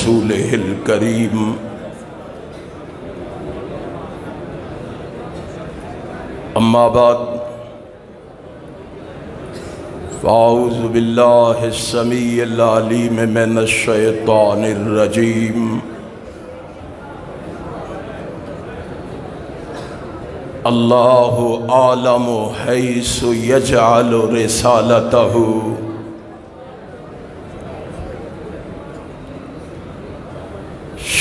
رسوله الكريم أما بعد فأعوذ بالله السميع العليم من الشيطان الرجيم الله أعلم حيث يجعل رسالته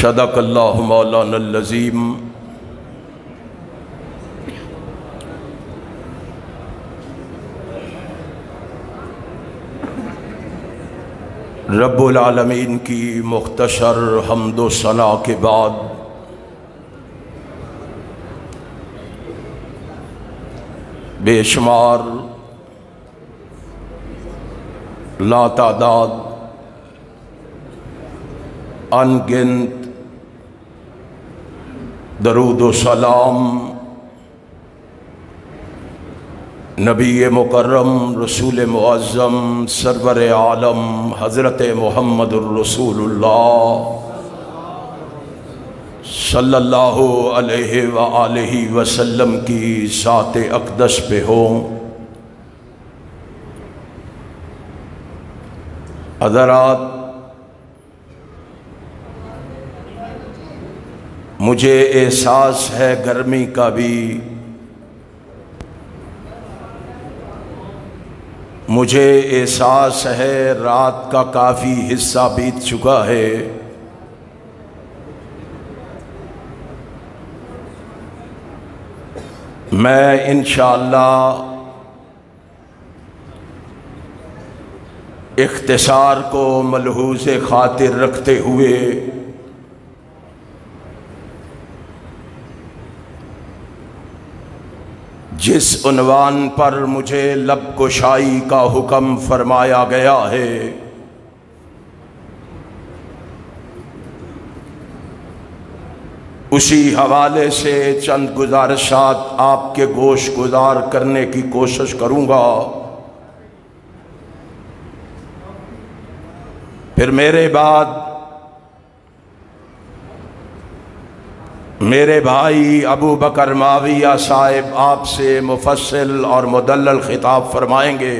صدق الله مولانا العظيم رب العالمین کی مختصر حمد و ثنا کے بعد بے شمار لا تعداد ان گنت درود و سلام نبی مکرم رسول معظم سرور عالم حضرت محمد الرسول اللہ صلی اللہ علیہ وآلہ وسلم کی ذات اقدس پہ ہوں۔ حضرات، مجھے احساس ہے گرمی کا بھی، مجھے احساس ہے رات کا کافی حصہ بیت چکا ہے، میں انشاءاللہ اختصار کو ملحوظ خاطر رکھتے ہوئے جس عنوان پر مجھے لب کشائی کا حکم فرمایا گیا ہے اسی حوالے سے چند گزارشات آپ کے گوش گزار کرنے کی کوشش کروں گا، پھر میرے بعد میرے بھائی ابو بکر معاویہ صاحب آپ سے مفصل اور مدلل خطاب فرمائیں گے۔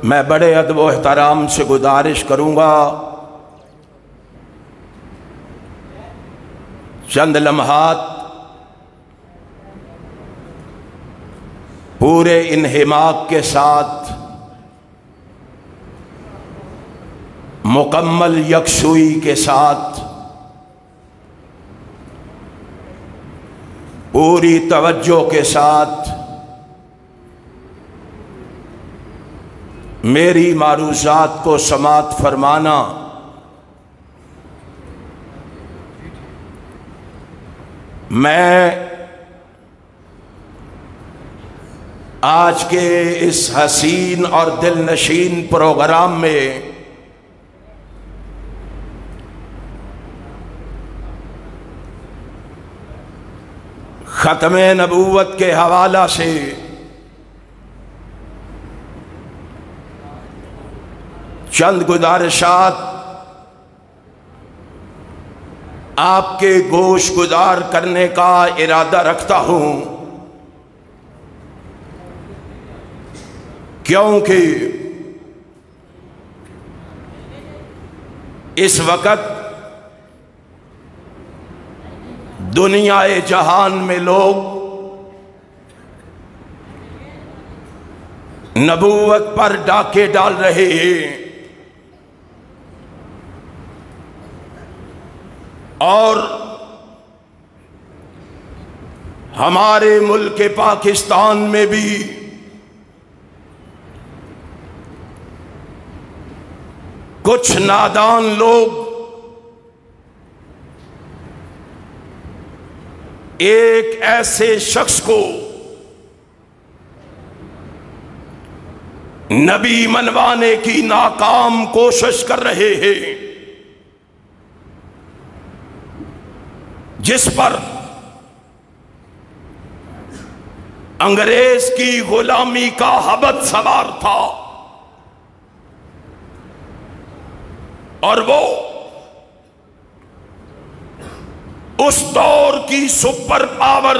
میں بڑے ادب و احترام سے گزارش کروں گا چند لمحات پورے انہماک کے ساتھ مکمل یکسوئی کے ساتھ پوری توجہ کے ساتھ میری معروضات کو سماعت فرمانا۔ میں آج کے اس حسین اور دل نشین پروگرام میں ختم نبوت کے حوالہ سے چند گزارشات آپ کے گوش گزار کرنے کا ارادہ رکھتا ہوں، کیونکہ اس وقت دنیا جہان میں لوگ نبوت پر ڈاکے ڈال رہے ہیں اور ہمارے ملک پاکستان میں بھی کچھ نادان لوگ ایک ایسے شخص کو نبی منوانے کی ناکام کوشش کر رہے ہیں، جس پر انگریز کی غلامی کا حبت سوار تھا، اور وہ اس دور کی سپر پاور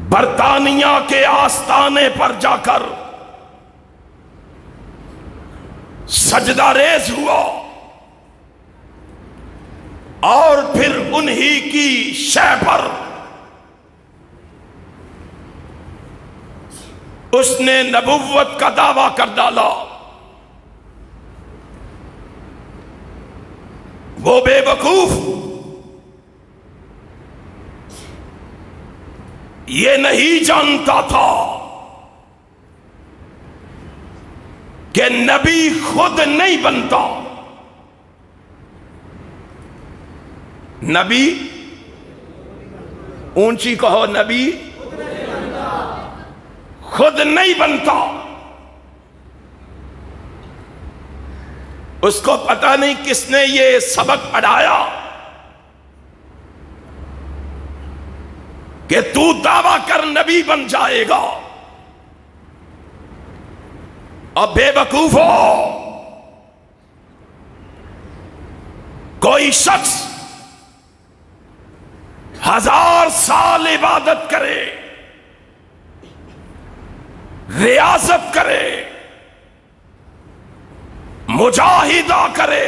برطانیہ کے آستانے پر جا کر سجدہ ریز ہوا، اور پھر انہی کی شے پر اس نے نبوت کا دعویٰ کر ڈالا۔ وہ بے وقوف یہ نہیں جانتا تھا کہ نبی خود نہیں بنتا، نبی اونچی کہو، نبی خود نہیں بنتا۔ اس کو پتہ نہیں کس نے یہ سبق پڑھایا کہ تو دعویٰ کر نبی بن جائے گا، اب بے وقوف ہو۔ کوئی شخص 1000 سال عبادت کرے، ریاضت کرے، مجاہدہ کرے،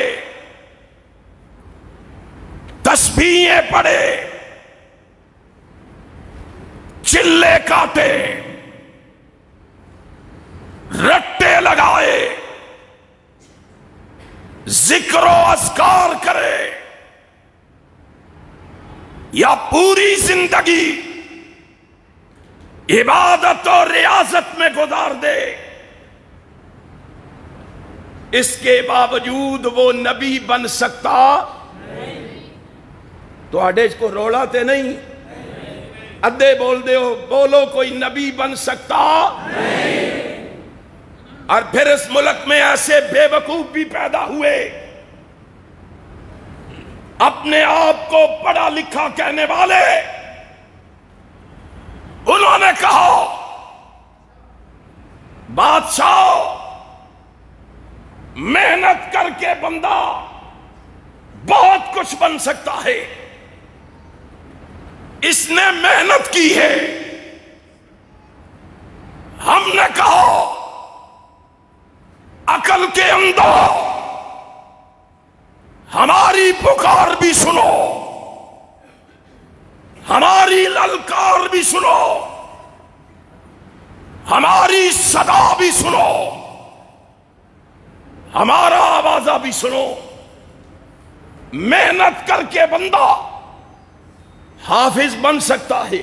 تسبیحیں پڑھے، چلے کاٹے، رٹے لگائے، ذکر و اذکار کرے، یا پوری زندگی عبادت اور ریاضت میں گزار دے، اس کے باوجود وہ نبی بن سکتا تو اڈے کو روڑا تے نہیں، ادھے بول دے ہو، بولو کوئی نبی بن سکتا نہیں۔ اور پھر اس ملک میں ایسے بے وقوف بھی پیدا ہوئے، اپنے آپ کو پڑھا لکھا کہنے والے، انہوں نے کہا بادشاہ محنت کر کے بندہ بہت کچھ بن سکتا ہے، اس نے محنت کی ہے۔ ہم نے کہا عقل کے اندر ہماری پکار بھی سنو، ہماری للکار بھی سنو، ہماری صدا بھی سنو، ہمارا آوازہ بھی سنو۔ محنت کر کے بندہ حافظ بن سکتا ہے،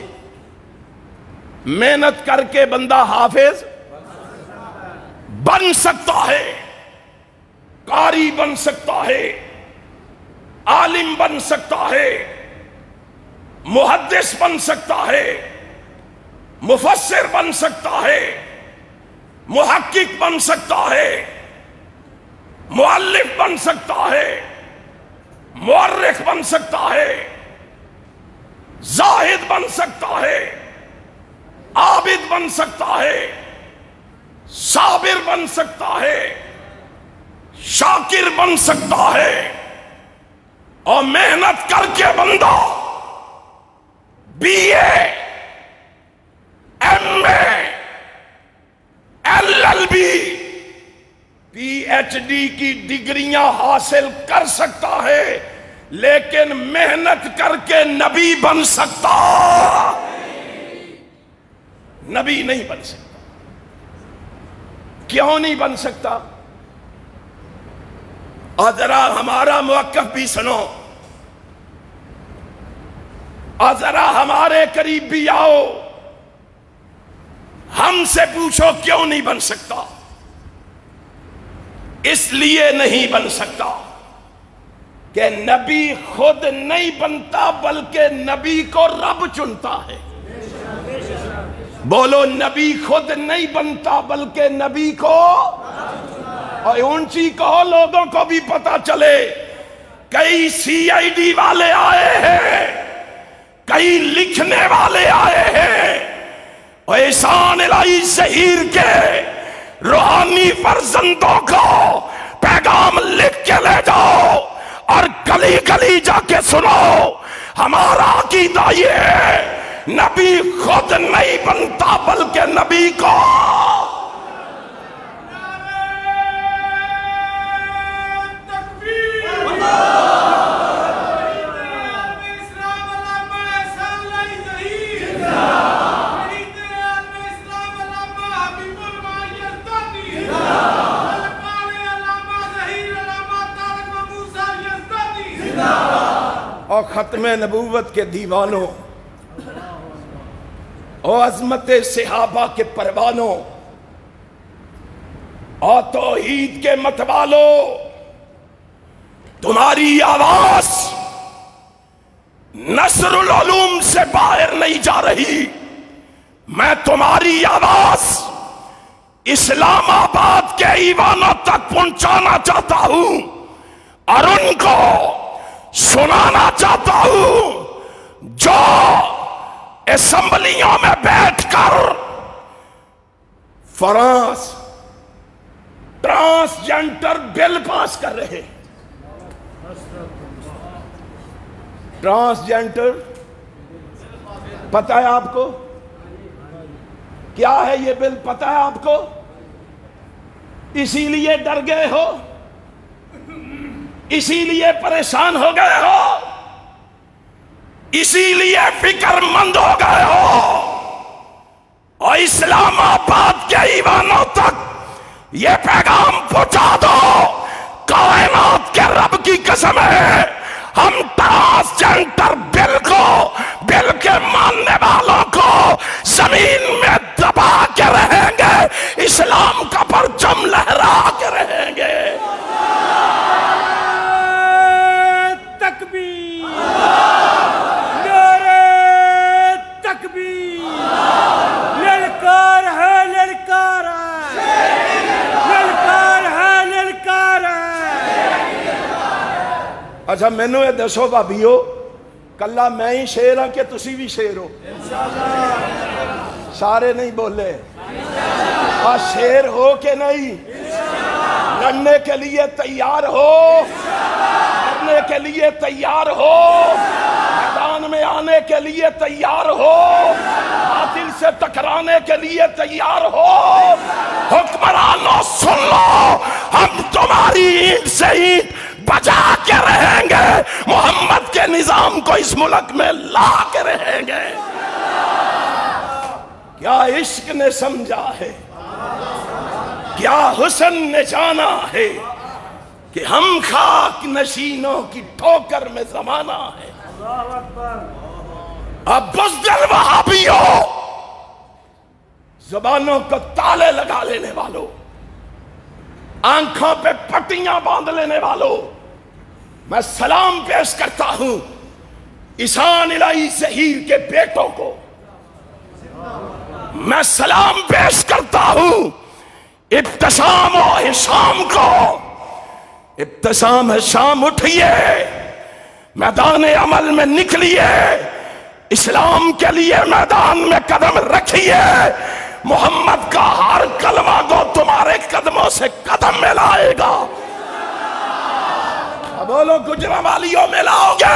محنت کر کے بندہ حافظ بن سکتا ہے، قاری بن سکتا ہے، عالم بن سکتا ہے، محدث بن سکتا ہے، مفسر بن سکتا ہے، محقق بن سکتا ہے، مؤلف بن سکتا ہے، مورخ بن سکتا ہے، زاہد بن سکتا ہے، عابد بن سکتا ہے، صابر بن سکتا ہے، شاکر بن سکتا ہے، اور محنت کر کے بندہ B A, M A, L L B, P H D کی ڈگریاں حاصل کر سکتا ہے، لیکن محنت کر کے نبی بن سکتا نبی نہیں بن سکتا۔ کیوں نہیں بن سکتا؟ اور ذرا ہمارا موقف بھی سنو، اور ذرا ہمارے قریب بھی آؤ، ہم سے پوچھو کیوں نہیں بن سکتا؟ اس لیے نہیں بن سکتا کہ نبی خود نہیں بنتا، بلکہ نبی کو رب چنتا ہے۔ بولو، نبی خود نہیں بنتا بلکہ نبی کو، اور اونچی کہو لوگوں کو بھی پتا چلے۔ کئی سی آئی ڈی والے آئے ہیں، کئی لکھنے والے آئے ہیں، اور احسان الہی ظہیر کے روحانی فرزندوں کو پیغام لکھ کے لے جاؤ اور گلی گلی جا کے سنو۔ ہمارا عقیدہ یہ ہے، نبی خود نہیں بنتا بلکہ نبی کو اور ختم نبوت کے دیوانوں، اور عظمت صحابہ کے پروانوں، اور توحید کے متوالوں، تمہاری آواز نصر العلوم سے باہر نہیں جا رہی۔ میں تمہاری آواز اسلام آباد کے ایوانوں تک پہنچانا چاہتا ہوں، اور ان کو سنانا چاہتا ہوں جو اسمبلیوں میں بیٹھ کر فرانس ٹرانسجنڈر بل پاس کر رہے۔ ٹرانسجنڈر پتہ ہے آپ کو کیا ہے؟ یہ بل پتہ ہے آپ کو؟ اسی لیے ڈر گئے ہو، اسی لیے پریشان ہو گئے ہو، اسی لیے فکر مند ہو گئے ہو، اور اسلام آباد کے ایوانوں تک یہ پیغام پہنچا دو، کائنات کے رب کی قسم ہے، ہم ٹرانسجنڈر بل کو، بل کے ماننے والوں کو زمین میں دبا کے رہیں گے، اسلام کا پرچم لہرا کے رہیں گے۔ اچھا مینوں یہ دسو بھابیو، کلا میں ہی شیر ہاں کہ تسی بھی شیر ہو؟ سارے نہیں بولے، شیر ہو کہ نہیں؟ لڑنے کے لیے تیار ہو؟ لڑنے کے لیے تیار ہو؟ میدان میں آنے کے لیے تیار ہو؟ باطل سے ٹکرانے کے لیے تیار ہو؟ حکمرانوں سن لو، ہم تمہاری اینٹ سے اینٹ بجا کے رہیں گے، محمد کے نظام کو اس ملک میں لا کے رہیں گے۔ کیا عشق نے سمجھا ہے، کیا حسن نے جانا ہے کہ ہم خاک نشینوں کی ٹھوکر میں زمانہ ہے۔ اب بزدل وہابیوں، زبانوں کو تالے لگا لینے والوں، آنکھوں پہ پٹیاں باندھ لینے والوں، میں سلام پیش کرتا ہوں احسان الہی ظہیر کے بیٹوں کو، میں سلام پیش کرتا ہوں ابتسام و حشام کو۔ ابتسام حشام اٹھئے، میدان عمل میں نکلیے، اسلام کے لیے میدان میں قدم رکھیے، محمد کا ہر کلمہ کو تمہارے قدموں سے قدم ملائے گا۔ بولو گجرانوالیوں ملاؤ گے،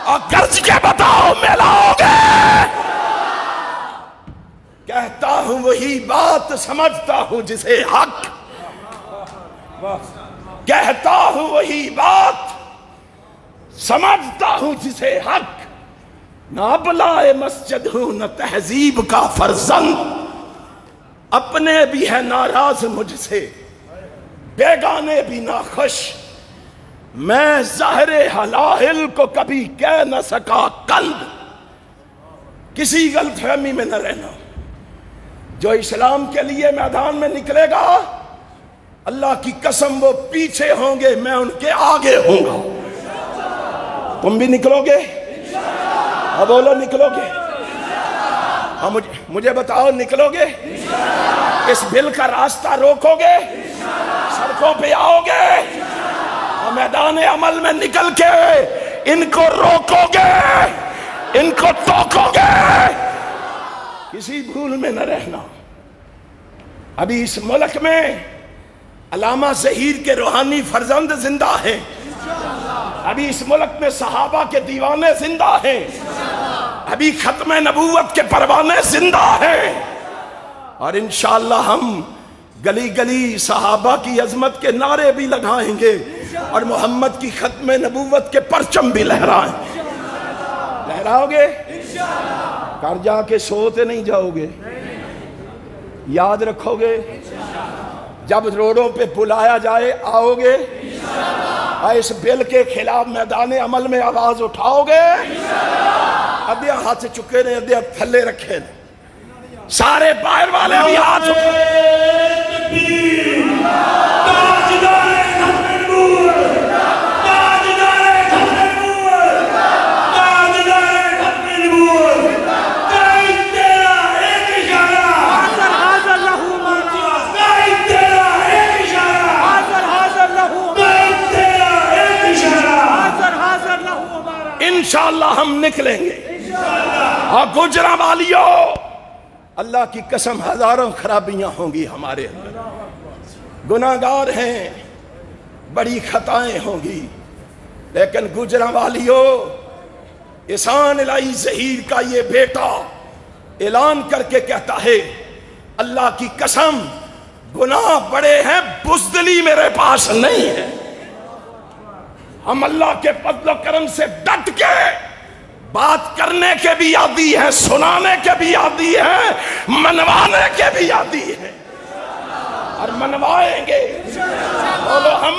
اور گرج کے بتاؤ ملاؤ گے۔ کہتا ہوں وہی بات، سمجھتا ہوں جسے حق، کہتا ہوں وہی بات، سمجھتا ہوں جسے حق، نہ ابلائے مسجد ہوں نہ تہذیب کا فرزند، اپنے بھی ہے ناراض مجھ سے، بیگانے بھی ناخوش، میں ظاہر حلاہل کو کبھی کہہ نہ سکا کند۔ کسی غلط فہمی میں نہ رہنا، جو اسلام کے لیے میدان میں نکلے گا، اللہ کی قسم وہ پیچھے ہوں گے، میں ان کے آگے ہوں گا۔ تم بھی نکلو گے؟ اب بولو نکلو گے؟ ہاں مجھے بتاؤ نکلو گے؟ اس بل کا راستہ روکو گے؟ سڑکوں پہ آؤ گے؟ میدان عمل میں نکل کے ان کو روکو گے، ان کو ٹوکو گے، کسی بھول میں نہ رہنا۔ ابھی اس ملک میں علامہ ظہیر کے روحانی فرزند زندہ ہیں، ابھی اس ملک میں صحابہ کے دیوانے زندہ ہیں، ابھی ختم نبوت کے پروانے زندہ ہیں، اور انشاءاللہ ہم گلی گلی صحابہ کی عظمت کے نعرے بھی لگائیں گے اور محمد کی ختم نبوت کے پرچم بھی لہرائیں گے۔ لہراؤ گے؟ گھر جا کے سوتے نہیں جاؤ گے، یاد رکھو گے، جب روڈوں پہ بلایا جائے آؤ گے، اور اس بل کے خلاف میدان عمل میں آواز اٹھاؤ گے۔ ادھے ہاتھ چکے نے، ادھے تھلے رکھے نے، سارے باہر والے بھی ہاتھ انشاءاللہ ہم نکلیں گے۔ اور گجرا والیوں، اللہ کی قسم ہزاروں خرابیاں ہوں گی ہمارے اندر، گناہگار ہیں، بڑی خطائیں ہوں گی، لیکن گجرا والیوں، احسان الہی ظہیر کا یہ بیٹا اعلان کر کے کہتا ہے اللہ کی قسم گناہ بڑے ہیں، بزدلی میرے پاس نہیں ہے۔ ہم اللہ کے فضل و کرم سے ڈٹ کے بات کرنے کے بھی عادی ہیں، سنانے کے بھی عادی ہیں، منوانے کے بھی عادی ہیں، اور منوائیں گے۔ بولو ہم،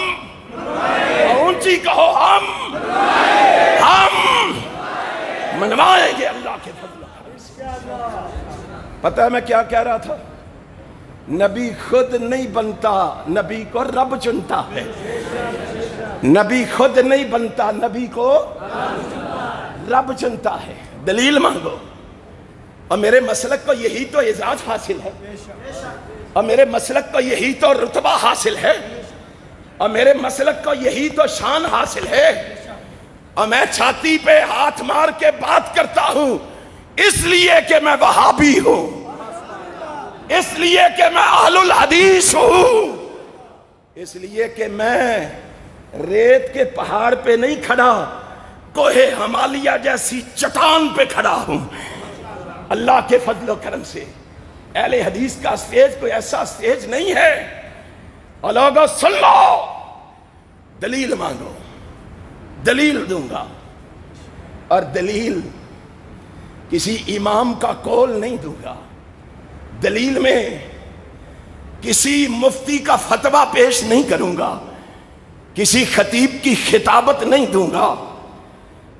اونچی کہو ہم منوائیں گے اللہ کے فضل و کرم سے۔ پتہ ہے میں کیا کہہ رہا تھا؟ نبی خود نہیں بنتا، نبی کو رب چنتا ہے۔ نبی خود نہیں بنتا، نبی کو رب چنتا ہے۔ دلیل مانگو۔ اور میرے مسلک کو یہی تو اعزاز حاصل ہے، اور میرے مسلک کو یہی تو رتبہ حاصل ہے، اور میرے مسلک کو یہی تو شان حاصل ہے، اور میں چھاتی پہ ہاتھ مار کے بات کرتا ہوں اس لیے کہ میں وہابی ہوں، اس لیے کہ میں اہل الحدیث ہوں، اس لیے کہ میں ریت کے پہاڑ پہ نہیں کھڑا، کوہ ہمالیہ جیسی چٹان پہ کھڑا ہوں۔ اللہ کے فضل و کرم سے اہل حدیث کا سٹیج کوئی ایسا سٹیج نہیں ہے۔ اور لوگوں سن لو، دلیل مانگو، دلیل دوں گا، اور دلیل کسی امام کا قول نہیں دوں گا، دلیل میں کسی مفتی کا فتویٰ پیش نہیں کروں گا، کسی خطیب کی خطابت نہیں دوں گا،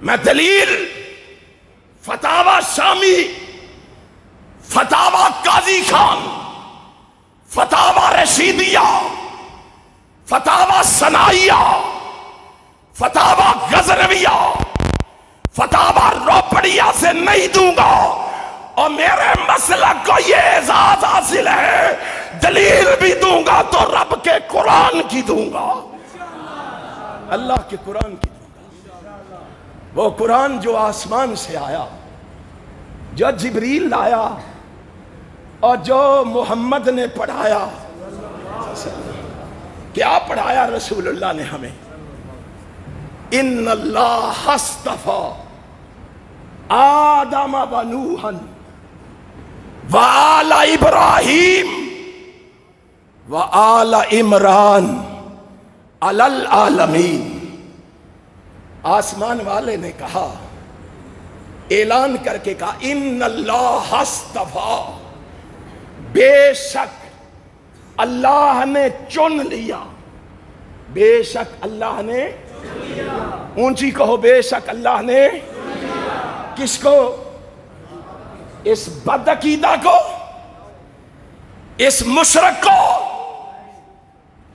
میں دلیل فتاوی شامی، فتاوی قاضی خان، فتاوی رشیدیہ، فتاوی ثنائیہ، فتاوی غزنویہ، فتاوی روپڑیہ سے نہیں دوں گا، اور میرے مسلک کو یہ اعزاز حاصل ہے، دلیل بھی دوں گا تو رب کے قرآن کی دوں گا، اللہ کے قرآن کی دوں گا۔ وہ قرآن جو آسمان سے آیا، جو جبریل لایا، اور جو محمد نے پڑھایا۔ کیا پڑھایا رسول اللہ نے ہمیں؟ ان اللہ اصطفیٰ آدم و نوحا وآل ابراہیم وآل عمران علی العالمین۔ آسمان والے نے کہا، اعلان کر کے کہا، ان اللہ اصطفیٰ، بے شک اللہ نے چن لیا، بے شک اللہ نے، اونچی کہو، بے شک اللہ نے کس کو؟ اس بدعقیدہ کو، اس مشرک کو،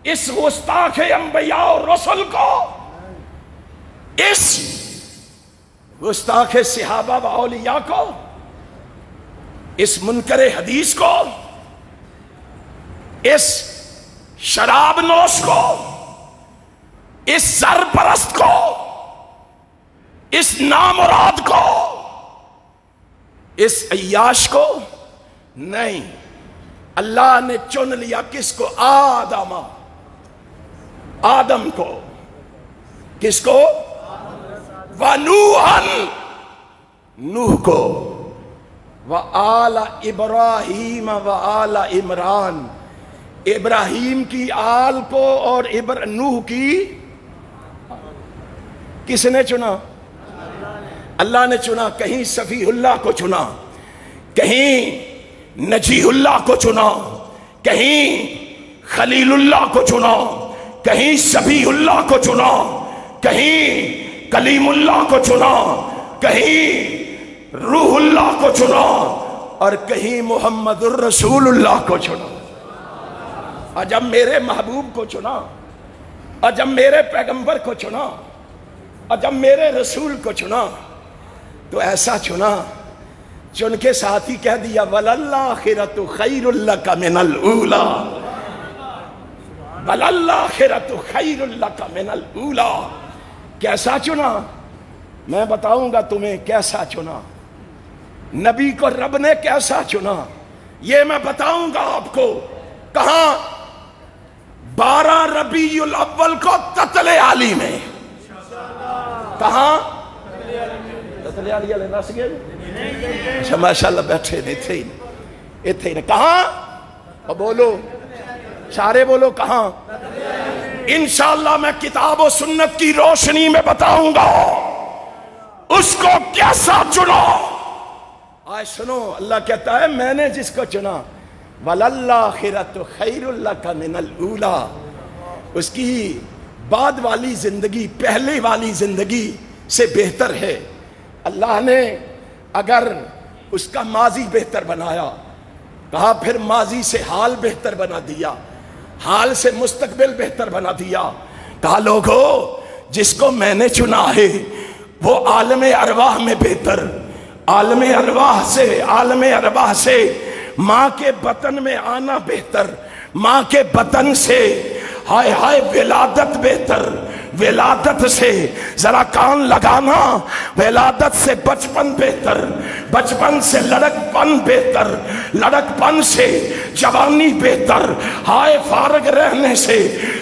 اس گستاخ انبیاء و رسل کو، اس گستاخ صحابہ و اولیاء کو، اس منکر حدیث کو، اس شراب نوش کو، اس زر پرست کو، اس نامراد کو، اس عیاش کو نہیں، اللہ نے چن لیا کس کو؟ آدم کو. کس کو؟ وَنُوحًا، نوح کو، وَآلَ ابراہیم وَآلَ عمران، ابراہیم کی آل کو اور نوح کی. کس نے چنا؟ اللہ نے چنا. کہیں صفی اللہ کو چنا، کہیں نجی اللہ کو چنا، کہیں خلیل اللہ کو چنا، کہیں شبیح اللہ کو چنا، کہیں کلیم اللہ کو چنا، کہیں روح اللہ کو چنا، اور کہیں محمد الرسول اللہ کو چنا. اور جب میرے محبوب کو چنا، اور جب میرے پیغمبر کو چنا، اور جب میرے رسول کو چنا، تو ایسا چنا، چن کے ساتھ ہی کہہ دیا وَلَلْآخِرَةُ خَيْرٌ لَكَ مِنَ الْأُولَىٰ، وَلَلْآخِرَةُ خَيْرٌ لَكَ مِنَ الْأُولَىٰ. کیسا چنا؟ میں بتاؤں گا تمہیں کیسا چنا. نبی کو رب نے کیسا چنا یہ میں بتاؤں گا آپ کو. کہاں؟ 12 ربیع الاول کو تتل عالی میں. کہاں؟ تتل عالی والے نس گئے؟ اچھا ماشاءاللہ بیٹھے نہیں تھے. کہاں؟ اور بولو سارے بولو کہاں؟ انشاءاللہ میں کتاب و سنت کی روشنی میں بتاؤں گا اس کو کیسا چنا. آج سنو، اللہ کہتا ہے میں نے جس کو چنا وَلَلْآخِرَةُ خَيْرٌ لَكَ مِنَ الْأُولَىٰ، اس کی بعد والی زندگی پہلے والی زندگی سے بہتر ہے. اللہ نے اگر اس کا ماضی بہتر بنایا، کہا پھر ماضی سے حال بہتر بنا دیا، حال سے مستقبل بہتر بنا دیا. کہا لوگو جس کو میں نے چنا ہے وہ عالم ارواح میں بہتر، عالم ارواح سے ماں کے بطن میں آنا بہتر، ماں کے بطن سے ہائے ہائے ولادت بہتر، ولادت سے ذرا کان لگانا، ولادت سے بچپن بہتر، بچپن سے لڑک پن بہتر، لڑک پن سے جوانی بہتر، ہائے فارغ رہنے سے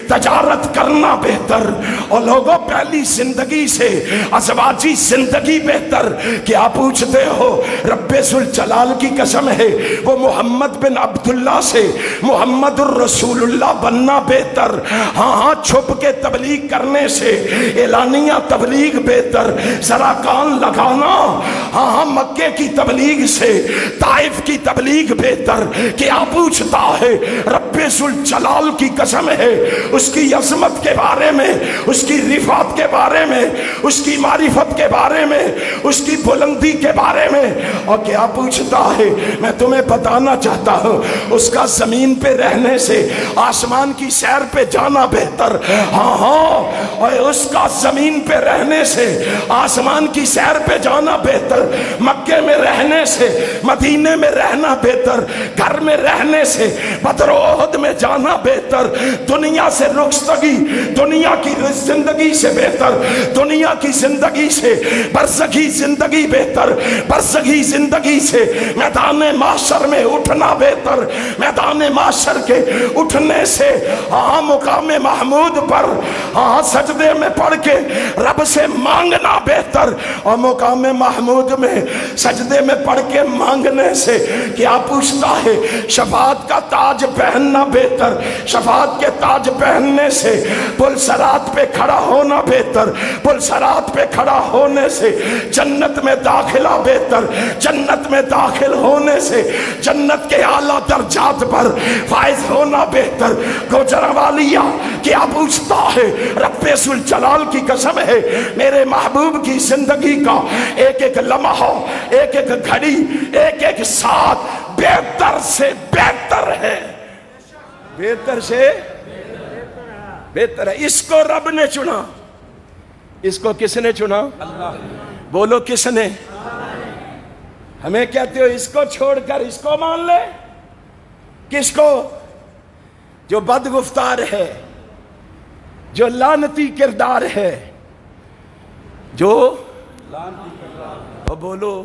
تجارت کرنا بہتر. اور لوگوں پہلی زندگی سے ازواجی زندگی بہتر. کیا پوچھتے ہو؟ رب ذوالجلال کی قسم ہے وہ محمد بن عبداللہ سے محمد الرسول اللہ بننا بہتر. ہاں چھپ کے تبلیغ کرنے سے اعلانیہ تبلیغ بہتر. ذرا کان لگانا، ہاں مکے کی تبلیغ سے طائف کی تبلیغ بہتر. کیا پوچھتا ہے؟ رب ذوالجلال کی قسم ہے اس کی عظمت کے بارے میں، اس کی رفعت کے بارے میں، اس کی معرفت کے بارے میں، اس کی بلندی کے بارے میں. اور کیا پوچھتا ہے؟ میں تمہیں بتانا چاہتا ہوں اس کا زمین پہ رہنے سے آسمان کی سیر پہ جانا بہتر. ہاں اور اس کا زمین پہ رہنے سے آسمان کی سیر پہ جانا بہتر، مکے میں رہنے سے مدینے میں رہنا بہتر، گھر میں رہنے سے بدر و احد میں جانا بہتر. دنیا سے رخصتگی، دنیا کی زندگی سے بہتر، دنیا کی زندگی سے برزخی زندگی بہتر، برزخی زندگی سے میدان محشر میں اٹھنا بہتر، میدان محشر کے اٹھنے سے مقام محمود پر سجدے میں پڑھ کے رب سے مانگنا بہتر. اور مقام محمود میں سجدے میں پڑھ کے مانگنے سے کیا پوچھتا ہے؟ شفاعت کا تاج پہننا بہتر. شفاعت کے تاج پہننے سے پل صراط پہ کھڑا ہونا بہتر. پل صراط پہ کھڑا ہونے سے جنت میں داخلہ بہتر. جنت میں داخل ہونے سے جنت کے اعلیٰ درجات پر فائز ہونا بہتر. گوجروالیہ کیا پوچھتا ہے؟ رب ذوالجلال کی قسم ہے میرے محبوب کی زندگی کا ایک ایک لمحہ، ایک ایک گھڑی، ایک ایک ساتھ بہتر سے بہتر ہے، بہتر سے بہتر ہے. اس کو رب نے چنا. اس کو کس نے چنا؟ بولو کس نے؟ ہمیں کہتے ہو اس کو چھوڑ کر اس کو مان لے. کس کو؟ جو بدگفتار ہے، جو لعنتی کردار ہے، جو اور بولو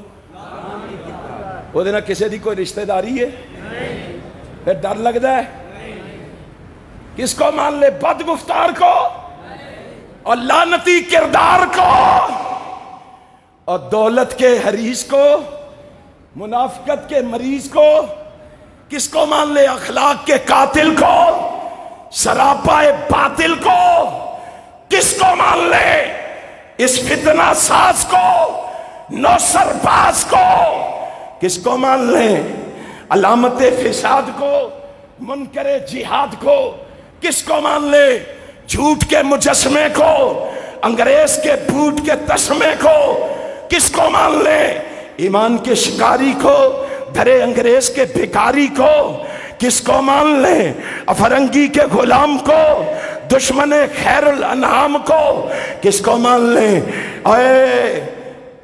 وہ دینا کسی دی کوئی رشتہ داری ہے پھر ڈر لگتا ہے کس کو مان لے؟ بد گفتار کو اور لعنتی کردار کو اور دولت کے حریص کو، منافقت کے مریض کو، کس کو مان لے؟ اخلاق کے قاتل کو، سراپائے باطل کو، کس کو مان لے؟ اس فتنہ ساز کو، نوسر باز کو، کس کو مان لے؟ علامت فساد کو، منکر جہاد کو، کس کو مان لے؟ جھوٹ کے مجسمے کو، انگریز کے بھوت کے تسمے کو، کس کو مان لے؟ ایمان کے شکاری کو، دھرے انگریز کے بھکاری کو، کس کو مان لے؟ افرنگی کے غلام کو، دشمن خیر الانعام کو، کس کو مان لیں؟ اے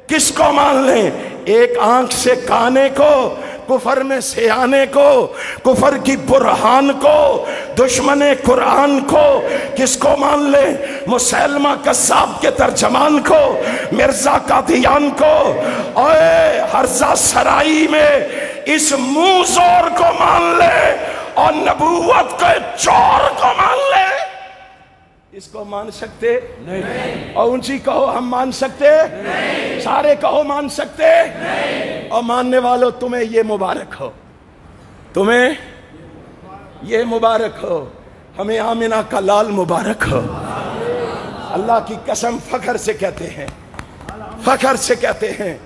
کس کو مان لیں؟ ایک آنکھ سے کانے کو، کفر میں سیانے کو، کفر کی برہان کو، دشمن قرآن کو، کس کو مان لیں؟ مسلمہ قذاب کے ترجمان کو، مرزا قادیان کو، اے حرزہ سرائی میں اس منہ زور کو مان لے اور نبوت کے چور کو مان لے۔ اس کو مان سکتے؟ نہیں۔ اور اونچی کہو ہم مان سکتے؟ نہیں۔ سارے کہو مان سکتے؟ نہیں۔ اور ماننے والوں تمہیں یہ مبارک ہو، تمہیں یہ مبارک ہو، ہمیں آمنہ کا لال مبارک ہو۔ اللہ کی قسم فخر سے کہتے ہیں، فخر سے کہتے ہیں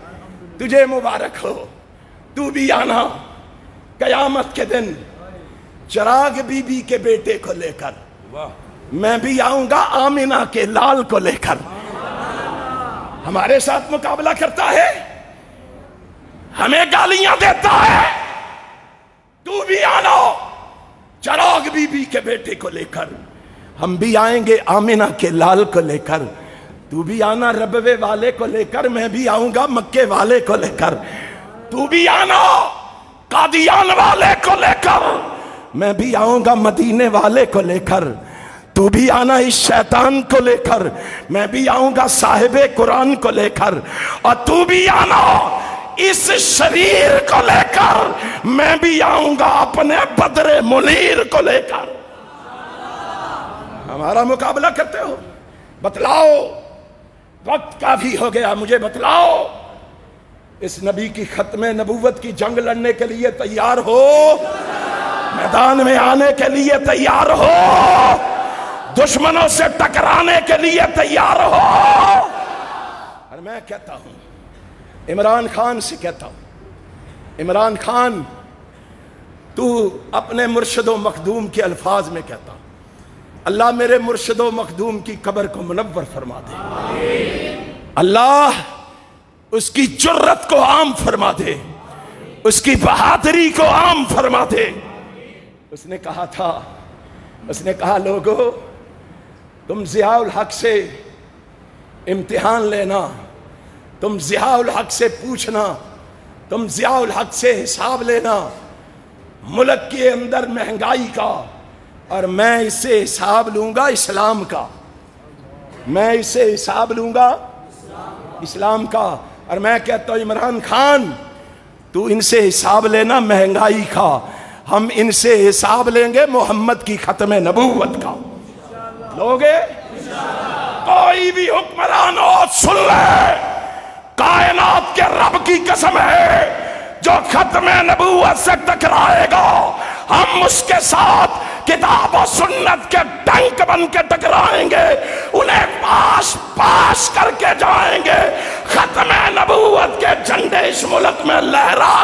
تجھے مبارک ہو۔ تو بھی آنا قیامت کے دن چراغ بی بی کے بیٹے کو لے کر، میں بھی آؤں گا آمنہ کے لال کو لے کر۔ ہمارے ساتھ مقابلہ کرتا ہے، ہمیں گالیاں دیتا ہے، تو بھی آنا چراغ بی بی کے بیٹے کو لے کر، ہم بھی آئیں گے آمنہ کے لال کو لے کر۔ تو بھی آنا ربوے والے کو لے کر، میں بھی آؤں گا مکے والے کو لے کر۔ تو بھی آنا قادیان والے کو لے کر، میں بھی آؤں گا مدینے والے کو لے کر۔ تو بھی آنا اس شیطان کو لے کر، میں بھی آؤں گا صاحب قرآن کو لے کر۔ اور تو بھی آنا اس شریر کو لے کر، میں بھی آؤں گا اپنے بدر منیر کو لے کر۔ ہمارا مقابلہ کرتے ہو؟ بتلاؤ، وقت کافی ہو گیا، مجھے بتلاؤ اس نبی کی ختم نبوت کی جنگ لڑنے کے لیے تیار ہو؟ میدان میں آنے کے لیے تیار ہو؟ دشمنوں سے ٹکرانے کے لیے تیار ہو؟ اور میں کہتا ہوں، عمران خان سے کہتا ہوں، عمران خان تو اپنے مرشد و مخدوم کے الفاظ میں کہتا ہوں، اللہ میرے مرشد و مخدوم کی قبر کو منور فرما دے، اللہ اس کی جرت کو عام فرما دے، اس کی بہادری کو عام فرما دے۔ اس نے کہا تھا، اس نے کہا لوگو تم ضیاء الحق سے امتحان لینا، تم ضیاء الحق سے پوچھنا، تم ضیاء الحق سے حساب لینا ملک کے اندر مہنگائی کا، اور میں اس سے حساب لوں گا اسلام کا، میں اس سے حساب لوں گا اسلام کا۔ اور میں کہتا ہوں عمران خان تو ان سے حساب لینا مہنگائی کا، ہم ان سے حساب لیں گے محمد کی ختم نبوت کا۔ لوگے کوئی بھی حکمران ہو سن لے، کائنات کے رب کی قسم ہے جو ختم نبوت سے ٹکرائے گا ہم اس کے ساتھ کتاب و سنت کے ٹنک بن کے ٹکرائیں گے، انہیں پاش پاش کر کے جائیں گے، ختم نبوت کے جھنڈے اس ملک میں لہرا